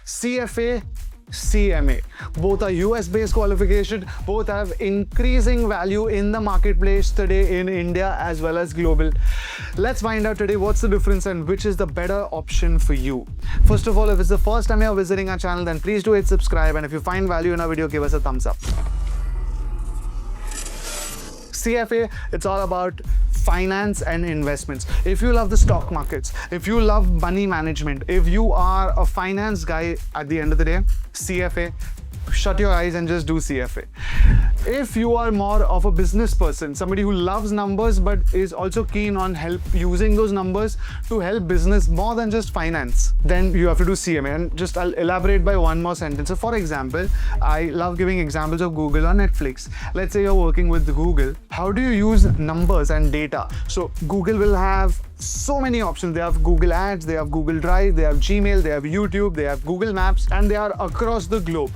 CFA, CMA. Both are US based qualification, both have increasing value in the marketplace today in India as well as global. Let's find out today what's the difference and which is the better option for you. First of all, if it's the first time you're visiting our channel, then please do hit subscribe, and if you find value in our video, give us a thumbs up. CFA, it's all about finance and investments. If you love the stock markets, if you love money management, if you are a finance guy at the end of the day, CFA, shut your eyes and just do CFA. If you are more of a business person, somebody who loves numbers but is also keen on using those numbers to help business more than just finance, then you have to do CMA. And just I'll elaborate by one more sentence. So for example, I love giving examples of Google or Netflix. Let's say you're working with Google. How do you use numbers and data? So Google will have so many options. They have Google Ads, they have Google Drive, they have Gmail, they have YouTube, they have Google Maps, and they are across the globe.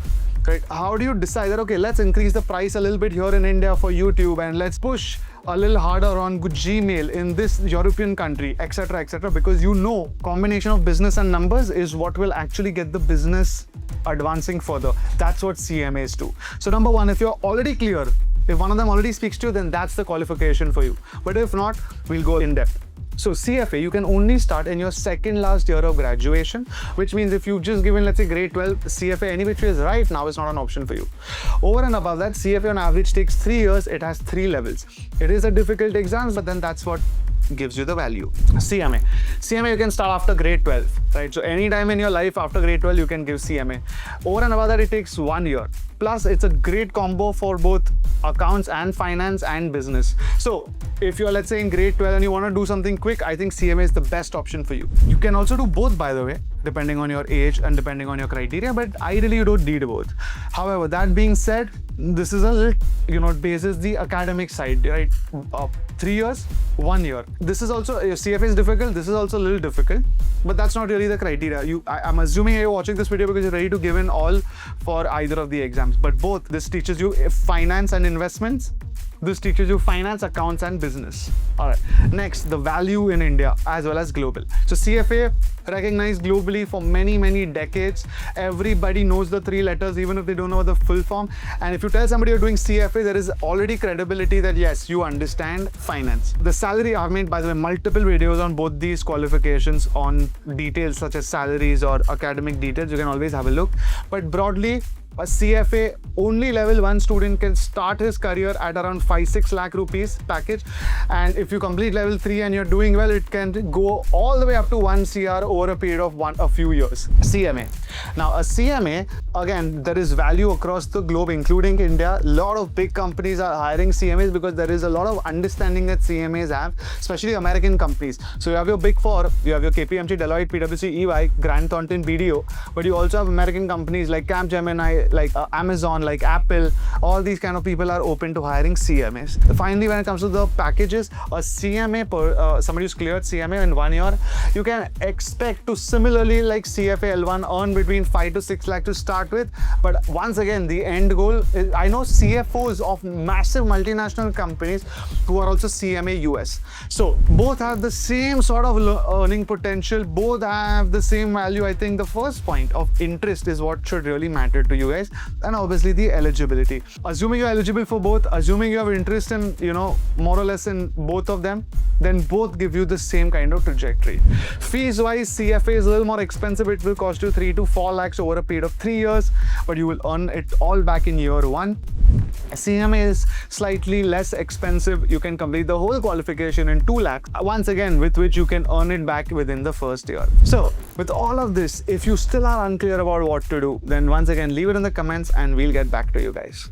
Right? How do you decide that, okay, let's increase the price a little bit here in India for YouTube, and let's push a little harder on Gmail in this European country, etc., etc., because you know combination of business and numbers is what will actually get the business advancing further. That's what CMAs do. So number one, if you're already clear, if one of them already speaks to you, then that's the qualification for you. But if not, we'll go in depth. So CFA, you can only start in your second last year of graduation, which means if you've just given, let's say, grade 12, CFA, any which is right now is not an option for you. Over and above that, CFA on average takes 3 years. It has 3 levels. It is a difficult exam, but then that's what gives you the value. CMA you can start after grade 12, right? So anytime in your life after grade 12 you can give CMA. Over and above that, it takes 1 year. Plus it's a great combo for both accounts and finance and business. So if you're, let's say, in grade 12 and you want to do something quick, I think CMA is the best option for you. You can also do both, by the way, depending on your age and depending on your criteria, but ideally you don't need both. However, that being said, this is a little, it bases the academic side, right? 3 years, 1 year. This is also, CFA is difficult, this is also a little difficult, but that's not really the criteria. I'm assuming you're watching this video because you're ready to give in all for either of the exams, but both. This teaches you finance and investments. This teaches you finance, accounts, and business. All right. Next, the value in India as well as global. So CFA recognized globally for many, many decades. Everybody knows the 3 letters, even if they don't know the full form. And if you tell somebody you're doing CFA, there is already credibility that yes, you understand finance. The salary, I've made, by the way, multiple videos on both these qualifications on details such as salaries or academic details. You can always have a look. But broadly, a CFA only level 1 student can start his career at around 5-6 lakh rupees package, and if you complete level 3 and you're doing well, it can go all the way up to 1 CR over a period of a few years. CMA. Now a CMA, again, there is value across the globe, including India. A lot of big companies are hiring CMAs because there is a lot of understanding that CMAs have, especially American companies. So you have your big 4, you have your KPMG, Deloitte, PwC, EY, Grant Thornton, BDO, but you also have American companies like Capgemini, like Amazon, like Apple. All these kind of people are open to hiring CMAs. Finally, when it comes to the packages, a CMA, somebody who's cleared CMA in 1 year, you can expect to similarly like CFA L1 earn between 5 to 6 lakh to start with. But once again, the end goal is, I know CFOs of massive multinational companies who are also CMA US. So both have the same sort of earning potential. Both have the same value. I think the first point of interest is what should really matter to you guys. And obviously the eligibility. Assuming you're eligible for both, assuming you have interest in, more or less in both of them, then both give you the same kind of trajectory. Fees wise, CFA is a little more expensive. It will cost you 3 to 4 lakhs over a period of 3 years, but you will earn it all back in year 1. CMA is slightly less expensive. You can complete the whole qualification in 2 lakhs, once again, with which you can earn it back within the first year. So with all of this, if you still are unclear about what to do, then once again, leave it in the comments and we'll get back to you guys.